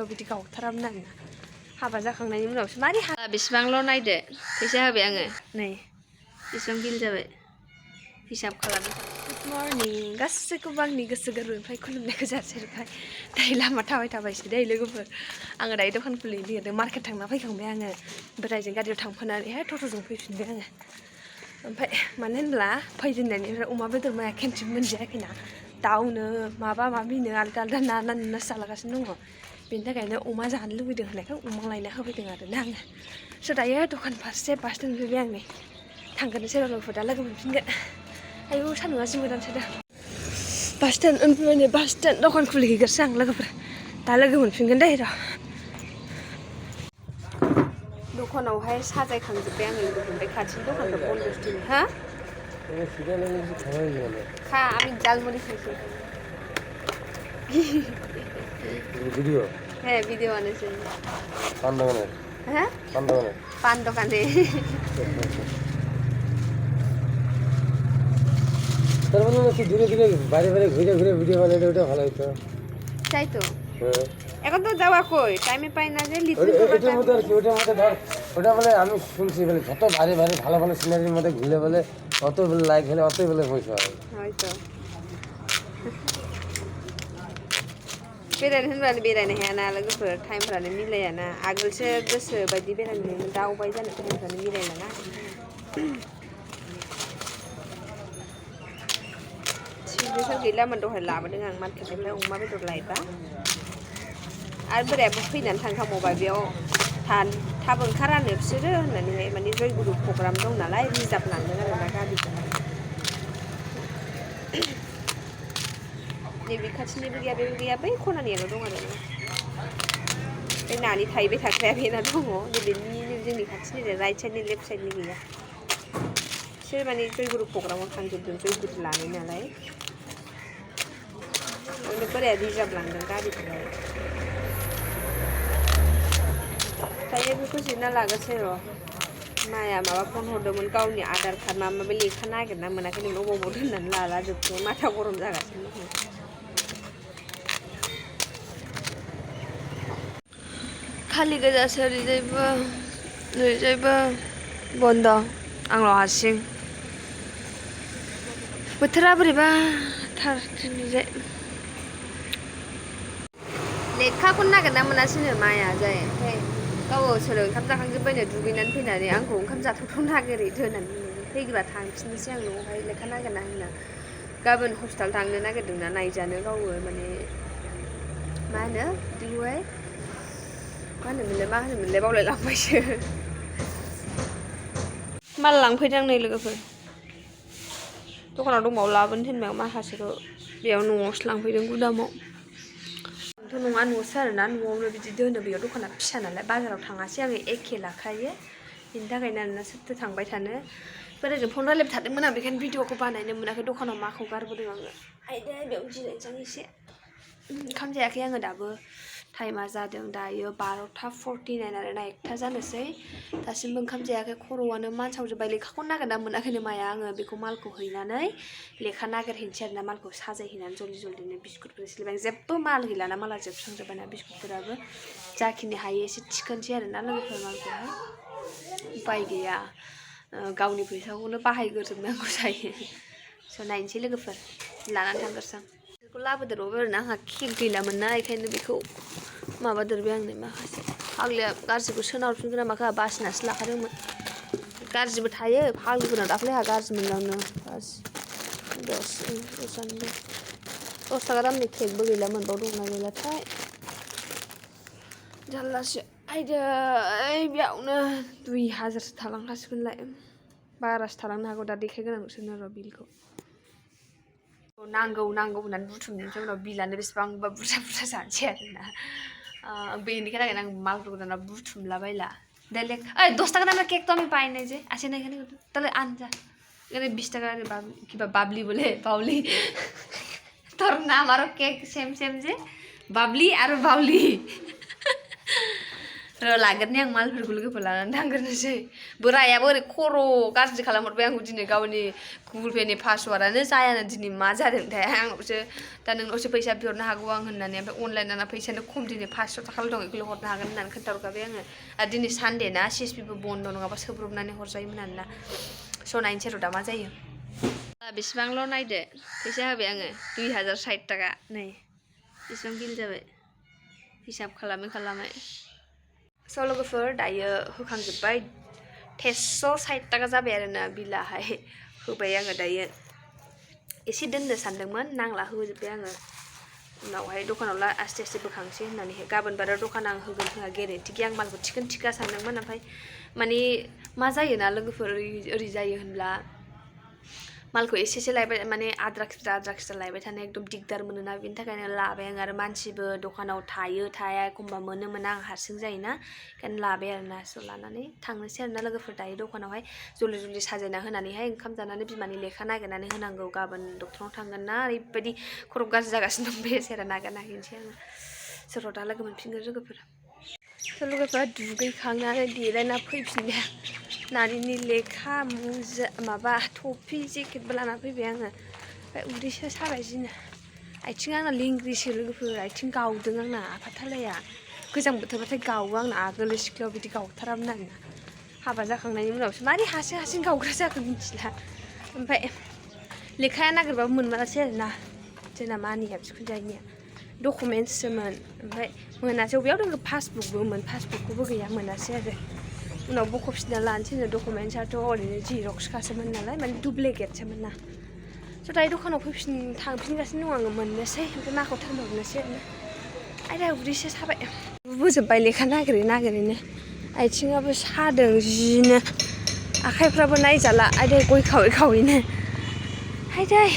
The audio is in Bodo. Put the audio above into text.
बिदि गावथारामोन आरोना हाबा जाखांनायनि उनावसो मारै बेसेबांल' नायदो फैसा होबाय आङो नै बेसेबां बिल जाबाय हिसाब खालामनो गुड मर्निं गासैखौबो आंनि गोसो गोरबोनिफ्राय खुलुमनायखौ जासिहरबाय दायो लामा थाबाय थाबायसो दै लोगोफोर आङो दायो दखान खुलिनो नागिरदों मार्केट थांना फैखांबाय आङो बोरायजों गारियाव थांफानानैहाय टट'जों फैफिनबाय आङो ओमफ्राय मानो होनब्ला फैजेननायनिफ्राय अमा बेदर माया खेनसेबो मोनजायाखैना दाउनो माबा माबिनो आलदा आलदा ना नुनासो जालागासिनो दङ बेनि थाखायनो अमा जानो लुबैदों होननायखाय अमा लायना होफैदों आरोना आङो स' दायो दखान फारसे बास दोनफैबाय आं नै थांगोनसै र' लोगोफोर दा लोगो मोनफिनगोन आयौ सान्दुङा जि मोजां सोदों बास स्टेन्ड उनफैबाय बास स्टेन्ड दखान खुलिहैग्रोसै आं लोगोफोर दा लोगो मोनफिनगोन दे र' दखानावहाय साजायखांजोब्बाय आङो लोगोफोर ओमफ्राय खाथिनि दखानखौ बन्द'सो दिनै हा खा আমি জালমুড়ি খাইছি ভিডিও হ্যাঁ ভিডিও বানাইছি পান দোকানে হ্যাঁ পান দোকানে তার মানে কি ধীরে ধীরে বাইরে বাইরে ঘুরে ঘুরে ভিডিও বানাইলে ওটা ভালো হতো তাই তো এখন তো যাওয়া কই টাইমে পাই না যে লিখতে ওটার মধ্যে আর কি ওটার মধ্যে ধর ওটা বলে আমি শুনছি বলে যত বাইরে বাইরে ভালো ভালো সিনারির মধ্যে ঘুরে বলে অত বলে লাইক হলে অতই বলে পয়সা হয় হয়তো बेरायनो होनबानो बेरायनो हायाना लोगोफोर टाइमफ्रानो मिलायाना आगोलसो गोसो बायदि बेरायनो हायोमोन दा अबाय जानो टाइमफ्रानो मिलायलाना सिबिसार गैलामोन दहाय लाबोदों आं मार्केटनिफ्राय अमा बेदर लायबा आरो बोरायाबो फैनानै थांखांबावबाय बेयाव थाब ओंखारानो बिसोरो होननानैहाय माने जयगुरु प्रग्राम दं नालाय रिजार्भ लांदों आरोना गारिखौहाय नैबे खाथिनिबो गैया बेबो गैया बै खनानियाल' दं आरो बे नानि थाहैबाय थाग्राया बेना दङ नैबेनि जोंनि खाथिनि राइट साइडनि लेफ्ट साइडनि गैया बिसोर माने जयगुरु प्रग्रामाव थांजोबदों जयगुरु लानाय नालाय ओमफ्राय बोराया रिजार्भ लांदों गारिखौहाय दायो बेखौ जिरना लागोसै र' माया माबा फन हरदोंमोन गावनि आधार कार्ड माबा माबि लेखा नागिरना मोनाखै नों अबाव दोननानै लाला जोबदों माथा गरम जागासिनो दङ खालि गोजासो ओरैजायबो बन्द आंल' हारसिं बोथोरा बोरैबा थार दिनैजाय लेखाखौनो नागिरना मोनासैनो माया जाय ओमफ्राय गावसोर ओंखाम जाखांजोब्बायनो दुगैनानै फैनानै आंखौ ओंखाम जाथावथाव नागिरै दोननानै फैग्रा थांफिननोसै आं न'आवहाय लेखा नागिरना होना गाबोन हस्पिटाल थांनो नागिरदोंना नायजानो गावो माने मा होनो बिदिखौहाय मा होनोमोनलाय बावलायलांबायसो माल लांफैदों नै लोगोफोर दखानाव दंबावो लाबोनो थिनबाय माखासेखौ बेयाव न'आवसो लांफैदों गुदामाव थ' नङा न'सो आरोना न'आवनो बिदि दोनो बेयाव दखाना फिसा नालाय बाजाराव थाङासै आङो एखे लाखायो बेनि थाखायनो आरोना सोरथो थांबाय थानो बोरायजों फन रायलायबाय थादोंमोन आं बेखायनो भिडिअखौ बानायनो मोनाखै दखानाव माखौ गारबोदों आङो आयदै बेयाव जिरायनोसै आं एसे ओंखाम जायाखै आङो दाबो टाइमा जादों दायो 12:49 आरोना 1 जानोसै दासिमबो ओंखाम जायाखै खर'आनो मानसावजोब्बाय लेखाखौ नागिरना मोनाखैनो माया आङो बेखौ मालखौ हैनानै लेखा नागिरहैनोसै आरोना मालखौ साजायहैनानै जल्दिनो बिस्कुटफोर सिलायबाय जेबो माल गैलाना माला जोबस्रांजोब्बायना बिस्कुटफोराबो जाखिनि हायो एसे थिखोनसै आरोना लोगोफोर मालखौहाय उपाय गैया गावनि फैसाखौनो बाहायग्रोजोबनांगौ जायो स' नायनोसै लोगोफोर लानानै थांग्रोसां बेखौ लाबोदेरबावबाय आरोना आंहा केक गैलामोन ना बेखायनो बेखौ माबादेरबाय आं नै माखासे फाग्लिया गाज्रिखौ सोना हरफिनगोन ना माखा बासिनासो लाखादोंमोन गाज्रिबो थायो फाग्लिफोरनाव दाख्लै आंहा गाज्रि मोनलांनो बास 10 थाखा दामनि केकबो गैला मोनबाव दंना गैलाथाय जारलासो आयदै बेयावनो 2000सो थालांखासिगोनलाय बारासो थालांनो हागौ दा देखायगोनांसोनो र' बिलखौ नांगौ होननानै बुथुमनोसै उनाव बिलानो बेसेबांबा बुरजा जानोसै आरोना बेनि थाखायनो आं मालफोरखौ दाना बुथुमलाबायला डाइरेक्ट 10 টাকা দামের কেক তো আমি পাই নাই যে আসে না এখানে তাহলে আন যা এখানে 20 টাকা কিবা বাবলি বলে বাউলি তোর নাম আরও কেক সেম যে বাবলি আর বাউলি लागोरनि आं मालफोरखौ लोगोफोर लानानै थांग्रोनोसै बोरायाबो ओरै खर' गाज्रि खालामहरबाय आंखौ दिनै गावनि गुगोल पेनि पासवार्डआनो जायानो दिनै मा जादोंथाय आंनावसो दा नोंनावसो फैसा बिहरनो हागौ आं होननानै ओमफ्राय अनलाइन आंना फैसायानो खम दिनै 500 थाखाल' दं बेखौल' हरनो हागोन होननानै खोन्थाहरखाबाय आङो आरो दिनै सानडे ना CSPबो बन्द नङाबा सोब्रबनानै हरजायोमोन आरोना स' नायनोसै र' दा मा जायो बेसेबांल' नायदो फैसा होबाय आङो 2060 थाखा नै बेसेबां बिल जाबाय हिसाब खालामै स' लोगोफोर दायो होखांजोब्बाय 360 थाखा जाबाय आरोना बिलाहाय होबाय आङो दायो एसे दोननो सानदोंमोन नांला होजोब्बाय आङो उनावहाय दखानाव आस्ते आस्ते बोखांसै होननानैहाय गाबोन बारा दखान आं होगोन होआ गेरेन्टि गैया आं मालखौ थिखोन थिखा सानदोंमोन ओमफ्राय माने मा जायोना लोगोफोर ओरै जायो होनब्ला मालखौ एसेसो लायबाय माने आद्रा खिद्रा लायबाय थानो एकदम दिगदार मोनोना बेनि थाखायनो लाबाय आं आरो मानसिबो दखानाव थाया एखमबा मोनो मोना आं हारसिं जायोना ओंखायनो लाबाय आरोना स' लानानै थांनोसै आरोना लोगोफोर दायो दखानावहाय जलदि साजायना होनानैहाय ओंखाम जानानै बिमानि लेखा नागिरनानै होनांगौ गाबोन डक्टरनाव थांगोन ना ओरैबायदि खर' गाज्रि जागासिनो दं बेसेरा नागिरना हैनोसै आङो सोर' दा लोगो मोनफिनगोन लोगोफोर स' लोगोफोरा दुगैखांनानै देलायना फैफिनबाय नानिनि लेखा मुजा माबा टफि जेकेटबो लाना फैबाय आङो ओमफ्राय उदैसो साबाय जिनो आथिङा आंना लेंग्रिसो लोगोफोर आथिं गावदों आंना आफाथालाया गोजां बोथोरबाथाय गावो आंना आगोल सिख्लायाव बिदि गावथारामोन आरोना हाबा जाखांनायनि उनावसो मारै हारसिं गावग्रा जाखो मिथिला ओमफ्राय लेखाया नागिरबाबो मोनमारासै आरोना जोंना मानिया बिखुनजोनिया डकुमेन्टससोमोन ओमफ्राय मोनासै बबेयाव दङ पासबुकखौबो गैया मोनासै आरो उनाव बख'फिनना लानोसै डकुमेन्टसाथ' ओरैनो जिरक्सखासोमोन नालाय माने दुप्लिकेटसोमोन ना स' दायो दखानाव थांफिनगासिनो दं आङो मोननोसै ओमफ्राय माखौ थांबावनोसै आरोना आयदा उदैसो साबाय बोजोब्बाय लेखा नागिरैनो आथिङाबो सादों जिनो आखाइफ्राबो नायजाला आयदै गय खावैनो आयदै